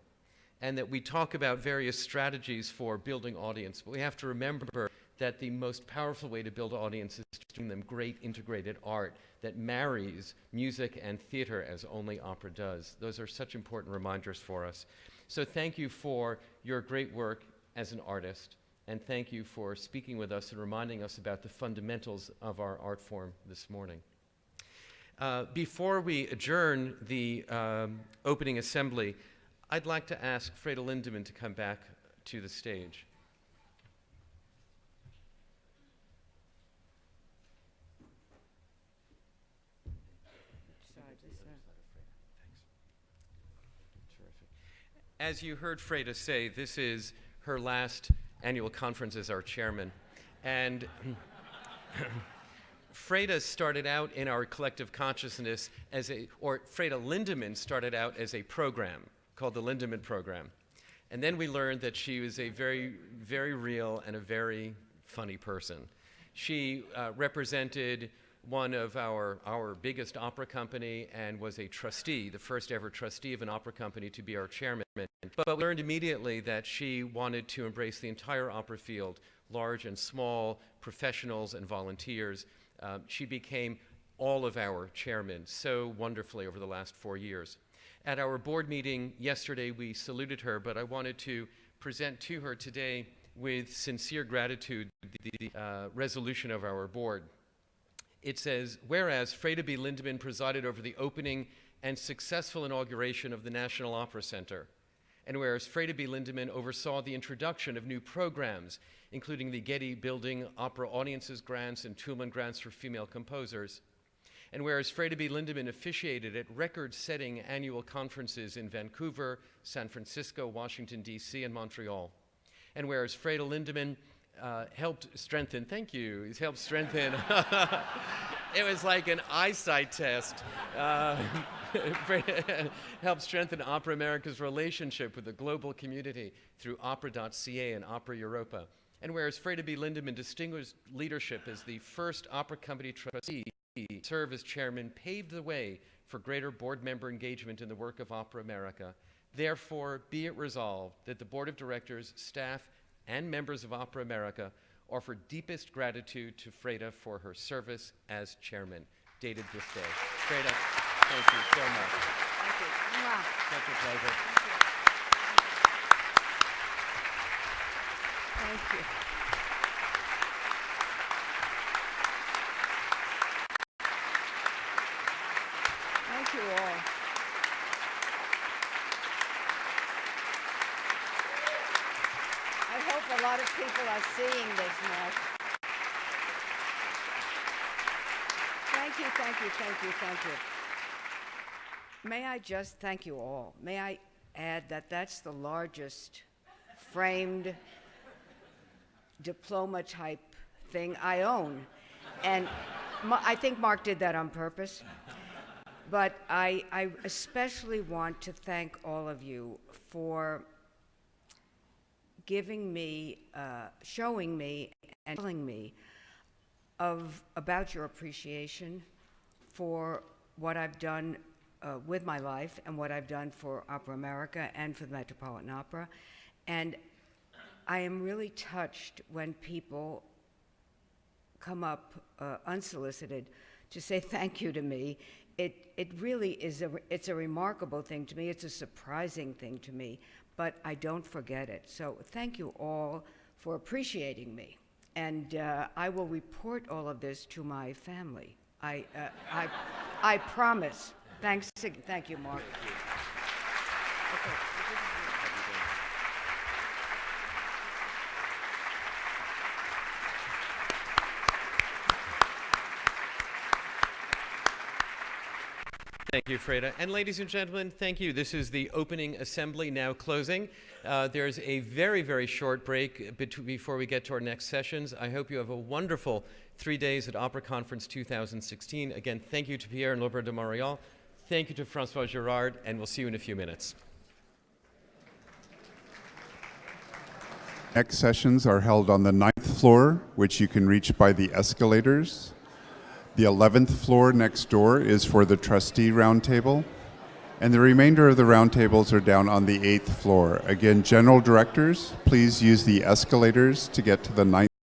and that we talk about various strategies for building audience. But we have to remember that the most powerful way to build audience is to bring them great integrated art that marries music and theater as only opera does. Those are such important reminders for us. So thank you for your great work as an artist, and thank you for speaking with us and reminding us about the fundamentals of our art form this morning. Before we adjourn the opening assembly, I'd like to ask Frayda Lindemann to come back to the stage. As you heard Frayda say, this is her last annual conference as our chairman. And Frayda started out in our collective consciousness Frayda Lindemann started out as a program called the Lindemann Program. And then we learned that she was a very, very real and a very funny person. She represented one of our biggest opera company and was a trustee, the first ever trustee of an opera company to be our chairman. But we learned immediately that she wanted to embrace the entire opera field, large and small, professionals and volunteers. She became all of our chairmen so wonderfully over the last 4 years. At our board meeting yesterday, we saluted her, but I wanted to present to her today with sincere gratitude the resolution of our board. It says, whereas Frayda B. Lindemann presided over the opening and successful inauguration of the National Opera Center, and whereas Frayda B. Lindemann oversaw the introduction of new programs, including the Getty Building Opera Audiences Grants and Toulmin Grants for female composers, and whereas Frayda B. Lindemann officiated at record-setting annual conferences in Vancouver, San Francisco, Washington, D.C., and Montreal, and whereas Frayda Lindemann helped strengthen, thank you, he's helped strengthen, it was like an eyesight test, helped strengthen Opera America's relationship with the global community through opera.ca and Opera Europa. And whereas Frayda B. Lindemann distinguished leadership as the first opera company trustee to serve as chairman, paved the way for greater board member engagement in the work of Opera America. Therefore, be it resolved that the board of directors, staff, and members of Opera America offer deepest gratitude to Frayda for her service as chairman, dated this day. Frayda, thank you so much. Thank you. Such a pleasure. Thank you. Thank you all. I hope a lot of people are seeing this now. Thank you, thank you, thank you, thank you. May I just thank you all. May I add that that's the largest framed diploma type thing I own. And I think Mark did that on purpose. But I especially want to thank all of you for giving me, showing me, and telling me about your appreciation for what I've done with my life and what I've done for Opera America and for the Metropolitan Opera. And I am really touched when people come up unsolicited to say thank you to me. It really is it's a remarkable thing to me. It's a surprising thing to me, but I don't forget it. So thank you all for appreciating me. And I will report all of this to my family. I promise. Thanks. Thank you, Mark. Okay. Thank you, Frayda. And ladies and gentlemen, thank you. This is the opening assembly now closing. There's a very, very short break before we get to our next sessions. I hope you have a wonderful 3 days at Opera Conference 2016. Again, thank you to Pierre and l'Opéra de Montréal. Thank you to François Girard, and we'll see you in a few minutes. Next sessions are held on the 9th floor, which you can reach by the escalators. The 11th floor next door is for the trustee roundtable, and the remainder of the roundtables are down on the 8th floor. Again, general directors, please use the escalators to get to the 9th